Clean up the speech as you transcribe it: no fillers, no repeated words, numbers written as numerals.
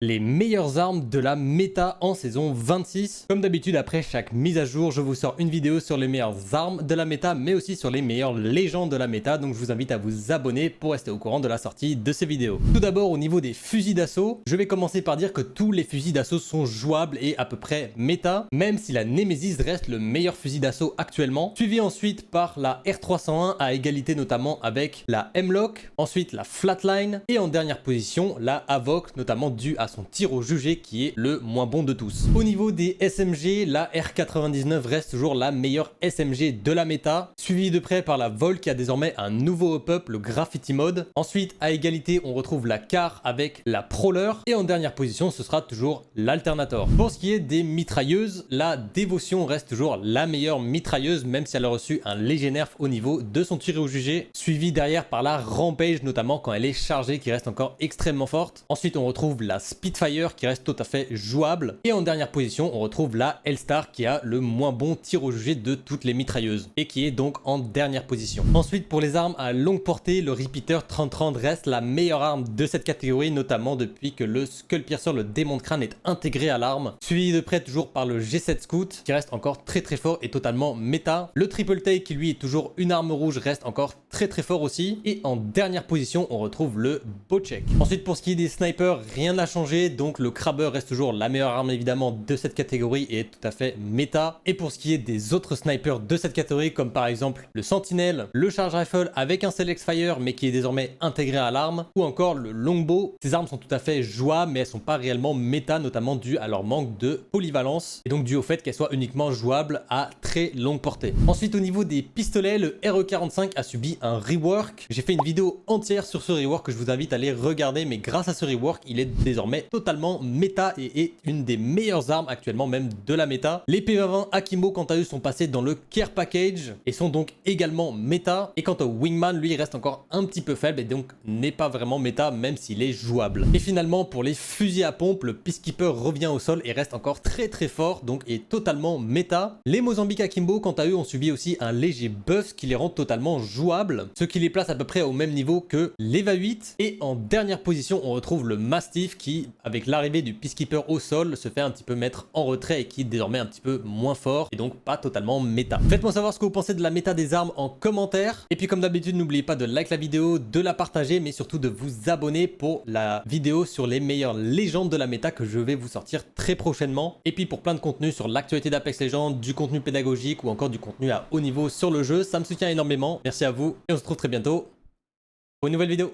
les meilleures armes de la méta en saison 26. Comme d'habitude, après chaque mise à jour, je vous sors une vidéo sur les meilleures armes de la méta, mais aussi sur les meilleures légendes de la méta, donc je vous invite à vous abonner pour rester au courant de la sortie de ces vidéos. Tout d'abord, au niveau des fusils d'assaut, je vais commencer par dire que tous les fusils d'assaut sont jouables et à peu près méta, même si la Nemesis reste le meilleur fusil d'assaut actuellement, suivi ensuite par la R301 à égalité notamment avec la Hemlock, ensuite la Flatline, et en dernière position, la Havoc, notamment due à son tir au jugé qui est le moins bon de tous. Au niveau des SMG, la R99 reste toujours la meilleure SMG de la méta, suivie de près par la Vol qui a désormais un nouveau up-up, le Graffiti Mode. Ensuite, à égalité, on retrouve la Car avec la Prowler, et en dernière position, ce sera toujours l'Alternator. Pour ce qui est des mitrailleuses, la Dévotion reste toujours la meilleure mitrailleuse, même si elle a reçu un léger nerf au niveau de son tir au jugé, suivi derrière par la Rampage, notamment quand elle est chargée, qui reste encore extrêmement forte. Ensuite, on retrouve la Spitfire qui reste tout à fait jouable. Et en dernière position, on retrouve la Hellstar qui a le moins bon tir au jugé de toutes les mitrailleuses et qui est donc en dernière position. Ensuite, pour les armes à longue portée, le Repeater 3030 reste la meilleure arme de cette catégorie, notamment depuis que le Skull Piercer, le démon de crâne, est intégré à l'arme. Suivi de près toujours par le G7 Scout qui reste encore très fort et totalement méta. Le Triple Take qui lui est toujours une arme rouge reste encore très fort aussi. Et en dernière position, on retrouve le Bocek. Ensuite, pour ce qui est des snipers, rien n'a changé, donc le Crabber reste toujours la meilleure arme évidemment de cette catégorie et est tout à fait méta. Et pour ce qui est des autres snipers de cette catégorie, comme par exemple le Sentinel, le Charge Rifle avec un Select Fire mais qui est désormais intégré à l'arme, ou encore le Longbow, ces armes sont tout à fait jouables mais elles sont pas réellement méta, notamment dû à leur manque de polyvalence et donc dû au fait qu'elles soient uniquement jouables à très longue portée. Ensuite, au niveau des pistolets, le RE45 a subi un rework. J'ai fait une vidéo entière sur ce rework que je vous invite à aller regarder, mais grâce à ce rework, il est désormais totalement méta et est une des meilleures armes actuellement même de la méta. Les P20 Akimbo quant à eux sont passés dans le Care Package et sont donc également méta. Et quant au Wingman, lui il reste encore un petit peu faible et donc n'est pas vraiment méta même s'il est jouable. Et finalement, pour les fusils à pompe, le Peacekeeper revient au sol et reste encore très fort, donc est totalement méta. Les Mozambique Akimbo quant à eux ont subi aussi un léger buff qui les rend totalement jouables, ce qui les place à peu près au même niveau que l'Eva 8. Et en dernière position, on retrouve le Mastiff qui, avec l'arrivée du Peacekeeper au sol, se fait un petit peu mettre en retrait et qui est désormais un petit peu moins fort et donc pas totalement méta. Faites-moi savoir ce que vous pensez de la méta des armes en commentaire. Et puis comme d'habitude, n'oubliez pas de like la vidéo, de la partager, mais surtout de vous abonner pour la vidéo sur les meilleures légendes de la méta que je vais vous sortir très prochainement. Et puis pour plein de contenu sur l'actualité d'Apex Legends, du contenu pédagogique ou encore du contenu à haut niveau sur le jeu, ça me soutient énormément. Merci à vous et on se retrouve très bientôt pour une nouvelle vidéo.